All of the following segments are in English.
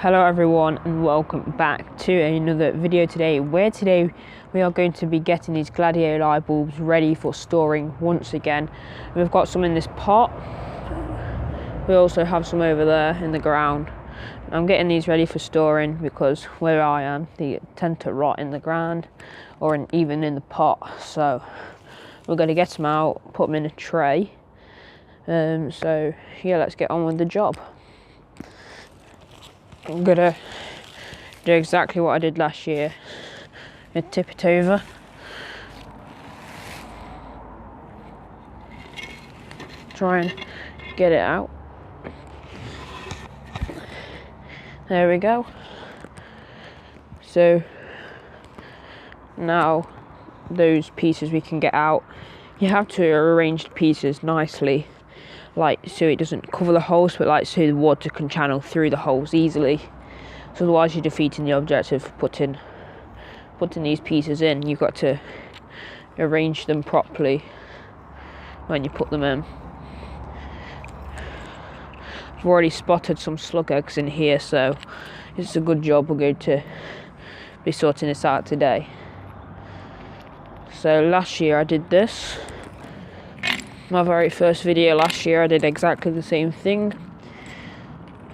Hello everyone and welcome back to another video today, where today we are going to be getting these gladioli bulbs ready for storing once again. We've got some in this pot. We also have some over there in the ground. I'm getting these ready for storing because where I am they tend to rot in the ground or even in the pot, so we're going to get them out, put them in a tray. So yeah, let's get on with the job. I'm gonna do exactly what I did last year and tip it over. Try and get it out. There we go. So now those pieces we can get out. You have to arrange the pieces nicely, like so it doesn't cover the holes, but like so the water can channel through the holes easily. So otherwise you're defeating the objective of putting these pieces in. You've got to arrange them properly when you put them in. I've already spotted some slug eggs in here, so it's a good job. We're going to be sorting this out today. So last year I did this. My very first video last year I did exactly the same thing.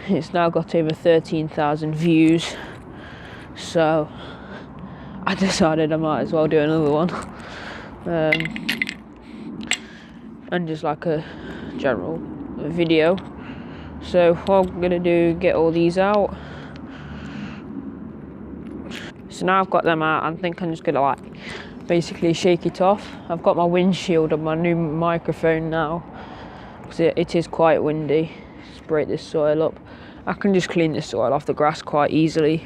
It's now got over 13,000 views, so I decided I might as well do another one, and just like a general video. So what I'm gonna do, get all these out. So now I've got them out, I think I'm just gonna like basically shake it off. I've got my windshield on my new microphone now because it is quite windy. Just break this soil up. I can just clean this soil off the grass quite easily.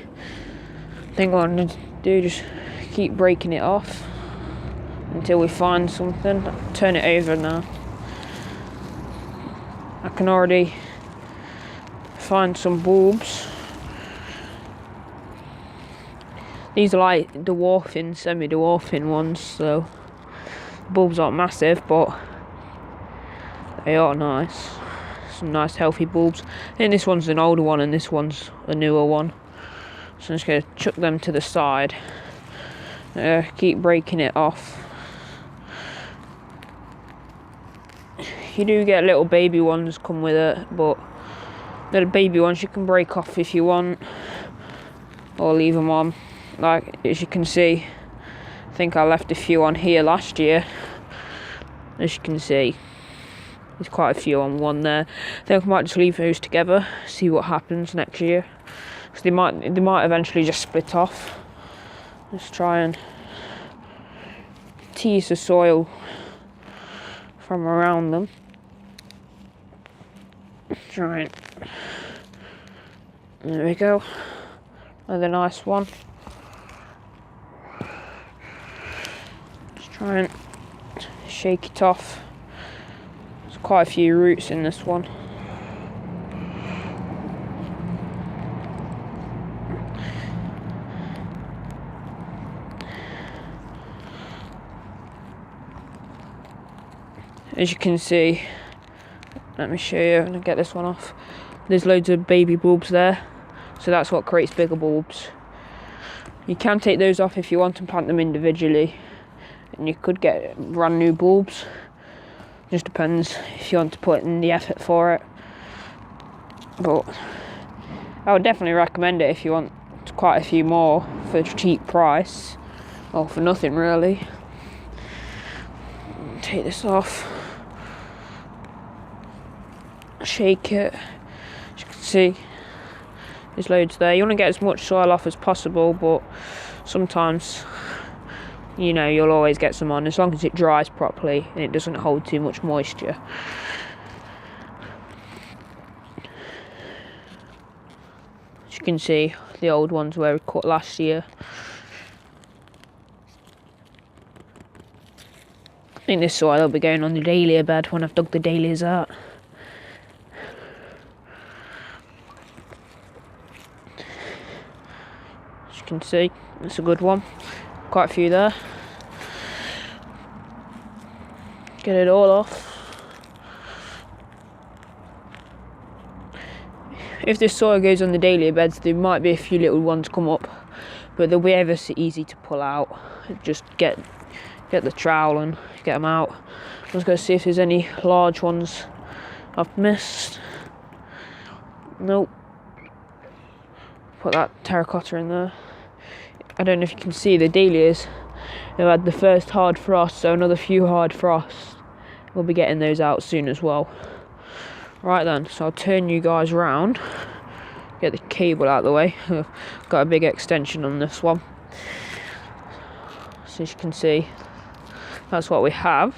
I think what I'm going to do, just keep breaking it off until we find something. Turn it over now. I can already find some bulbs. These are like dwarfing, semi-dwarfing ones, so the bulbs aren't massive, but they are nice. Some nice healthy bulbs. I think this one's an older one and this one's a newer one. So I'm just going to chuck them to the side. Keep breaking it off. You do get little baby ones come with it, but little baby ones you can break off if you want, or leave them on. Like as you can see, I think I left a few on here last year. As you can see, there's quite a few on one there. I think I might just leave those together, see what happens next year. Because they might eventually just split off. Let's try and tease the soil from around them. Try and, there we go. Another nice one. Just try and shake it off. There's quite a few roots in this one. As you can see, let me show you, I'm going to get this one off. There's loads of baby bulbs there, so that's what creates bigger bulbs. You can take those off if you want and plant them individually, and you could get brand new bulbs. Just depends if you want to put in the effort for it. But I would definitely recommend it if you want quite a few more for a cheap price, or for nothing really. Take this off. Shake it. As you can see, there's loads there. You want to get as much soil off as possible, but sometimes, you know, you'll always get some on as long as it dries properly and it doesn't hold too much moisture. As you can see, the old ones were cut last year. I think this soil will be going on the dahlia bed when I've dug the dahlias out. As you can see, it's a good one. Quite a few there. Get it all off. if this soil goes on the dahlia beds, there might be a few little ones come up, but they'll be ever so easy to pull out. Just get the trowel and get them out. I'm just going to see if there's any large ones I've missed. Nope. Put that terracotta in there. I don't know if you can see the dahlias. They've had the first hard frost, so another few hard frosts. We'll be getting those out soon as well. Right then, so I'll turn you guys round. Get the cable out of the way. Got a big extension on this one. So as you can see, that's what we have.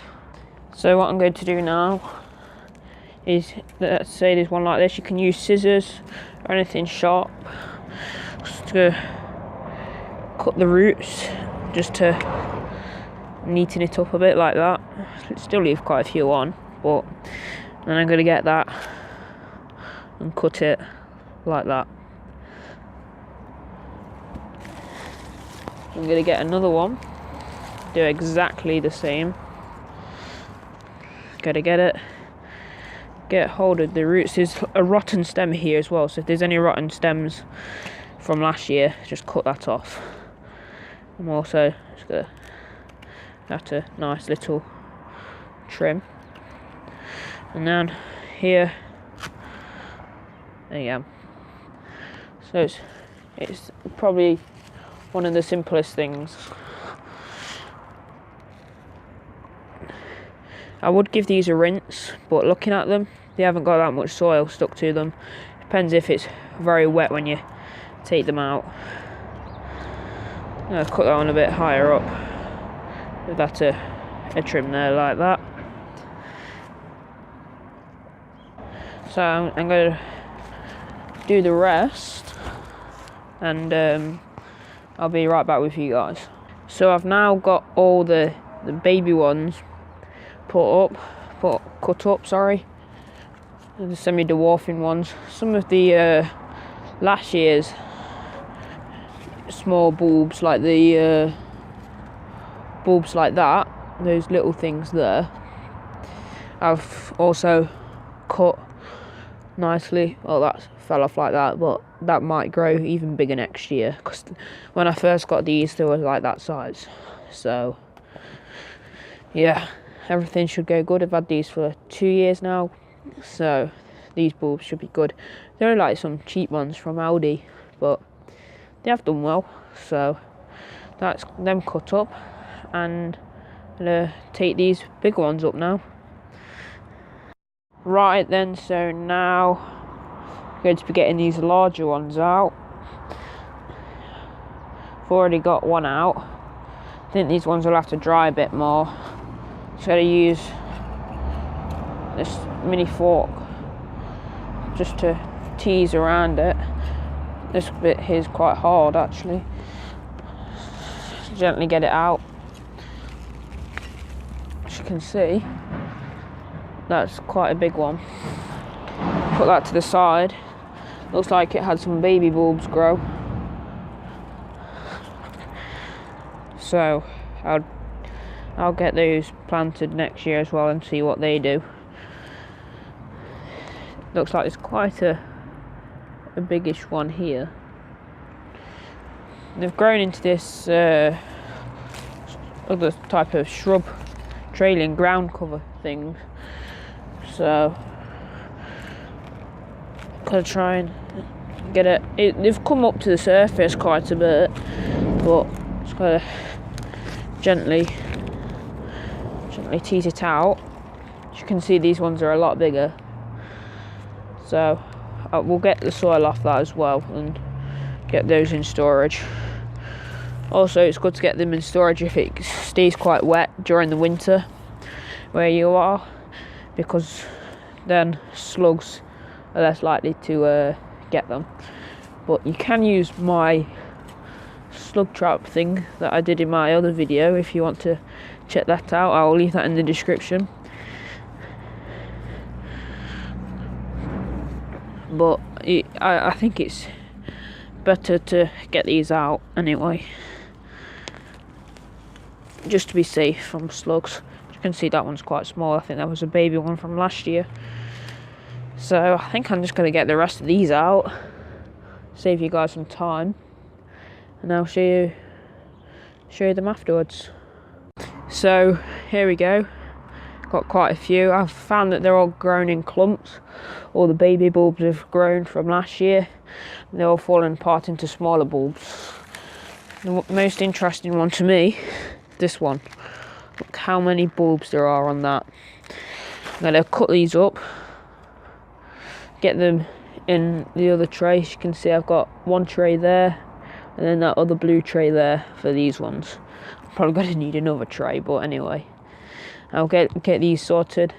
So what I'm going to do now is, let's say there's one like this, you can use scissors or anything sharp just to cut the roots, just to neaten it up a bit like that. Still leave quite a few on, but then I'm going to get that and cut it like that. I'm going to get another one, do exactly the same. Gotta get hold of the roots. There's a rotten stem here as well, so if there's any rotten stems from last year, just cut that off. I'm also just gonna have a nice little trim, and then here there you go. So it's probably one of the simplest things. I would give these a rinse, but looking at them, they haven't got that much soil stuck to them. Depends if it's very wet when you take them out. I'll cut that one a bit higher up. Give that a trim there like that. So I'm going to do the rest, and I'll be right back with you guys. So I've now got all the baby ones cut up, sorry. The semi-dwarfing ones. Some of the last year's small bulbs, like the bulbs like that, those little things there, I've also cut nicely. Well, that fell off like that, but that might grow even bigger next year, because when I first got these, they were like that size. So yeah, everything should go good. I've had these for 2 years now, so these bulbs should be good. They're like some cheap ones from Aldi, but they have done well. So that's them cut up, and I'm gonna take these big ones up now. Right then, so now I'm going to be getting these larger ones out. I've already got one out. I think these ones will have to dry a bit more. Just gotta use this mini fork just to tease around it. This bit here is quite hard actually. Gently get it out. As you can see, that's quite a big one. Put that to the side. Looks like it had some baby bulbs grow. So I'll get those planted next year as well and see what they do. Looks like there's quite a biggish one here. They've grown into this other type of shrub trailing ground cover thing. So gotta try and get it. They've come up to the surface quite a bit, but just gotta gently tease it out. As you can see, these ones are a lot bigger, so we'll get the soil off that as well and get those in storage. Also, it's good to get them in storage if it stays quite wet during the winter where you are, because then slugs are less likely to get them. But you can use my slug trap thing that I did in my other video if you want to check that out. I'll leave that in the description. But I think it's better to get these out anyway, just to be safe from slugs. You can see that one's quite small. I think that was a baby one from last year. So I think I'm just going to get the rest of these out, save you guys some time, and I'll show you them afterwards. So here we go. Got quite a few. I've found that they're all grown in clumps. All the baby bulbs have grown from last year. They're all fallen apart into smaller bulbs. The most interesting one to me, this one. Look how many bulbs there are on that. I'm going to cut these up, get them in the other tray. As you can see, I've got one tray there, and then that other blue tray there for these ones. I'm probably going to need another tray, but anyway. I'll get these sorted,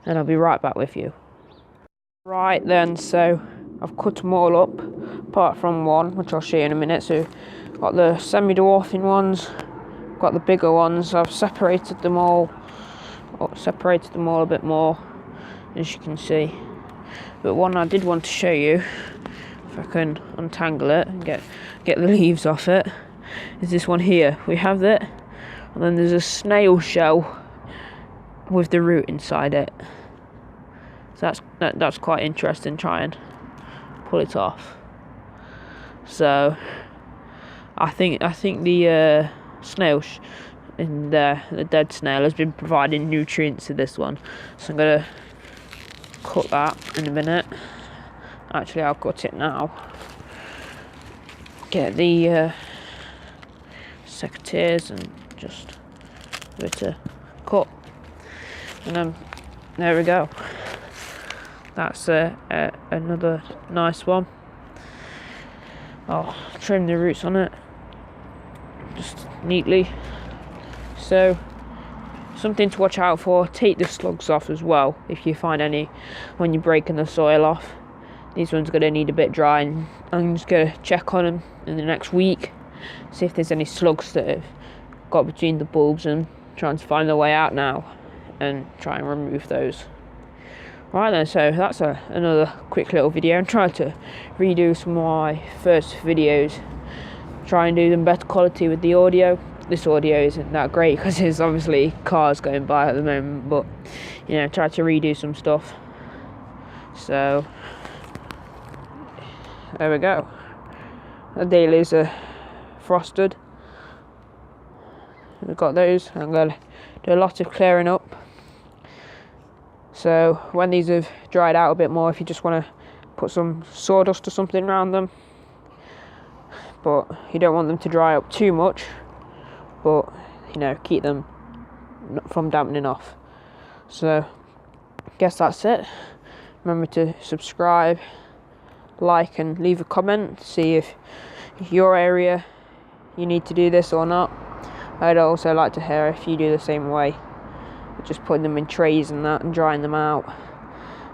and I'll be right back with you. Right then, so I've cut them all up, apart from one, which I'll show you in a minute. So got the semi-dwarfing ones, got the bigger ones. I've separated them all a bit more, as you can see. But one I did want to show you, if I can untangle it and get the leaves off it, is this one here. We have that. And then there's a snail shell with the root inside it. So that's quite interesting. Try and pull it off. So I think the snail in there, the dead snail, has been providing nutrients to this one. So I'm gonna cut that in a minute. Actually, I'll cut it now. Get the secateurs and just give it a cut, and then there we go. That's another nice one. I'll trim the roots on it just neatly. So something to watch out for, take the slugs off as well if you find any when you're breaking the soil off. These ones are going to need a bit drying. I'm just going to check on them in the next week, see if there's any slugs that have got between the bulbs, and trying to find their way out now and try and remove those. Right then, so that's another quick little video. I'm trying to redo some of my first videos, try and do them better quality with the audio. This audio isn't that great because there's obviously cars going by at the moment, but you know, try to redo some stuff. So there we go. The dailies are frosted. We've got those. I'm going to do a lot of clearing up. So when these have dried out a bit more, if you just want to put some sawdust or something around them, but you don't want them to dry up too much, but you know, keep them from dampening off. So I guess that's it. Remember to subscribe, like, and leave a comment to see if your area you need to do this or not. I'd also like to hear if you do the same way, just putting them in trays and that and drying them out.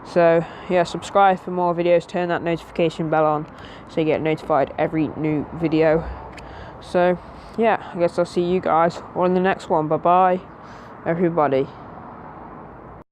So yeah, subscribe for more videos, turn that notification bell on so you get notified every new video. So yeah, I guess I'll see you guys all in the next one. Bye bye everybody.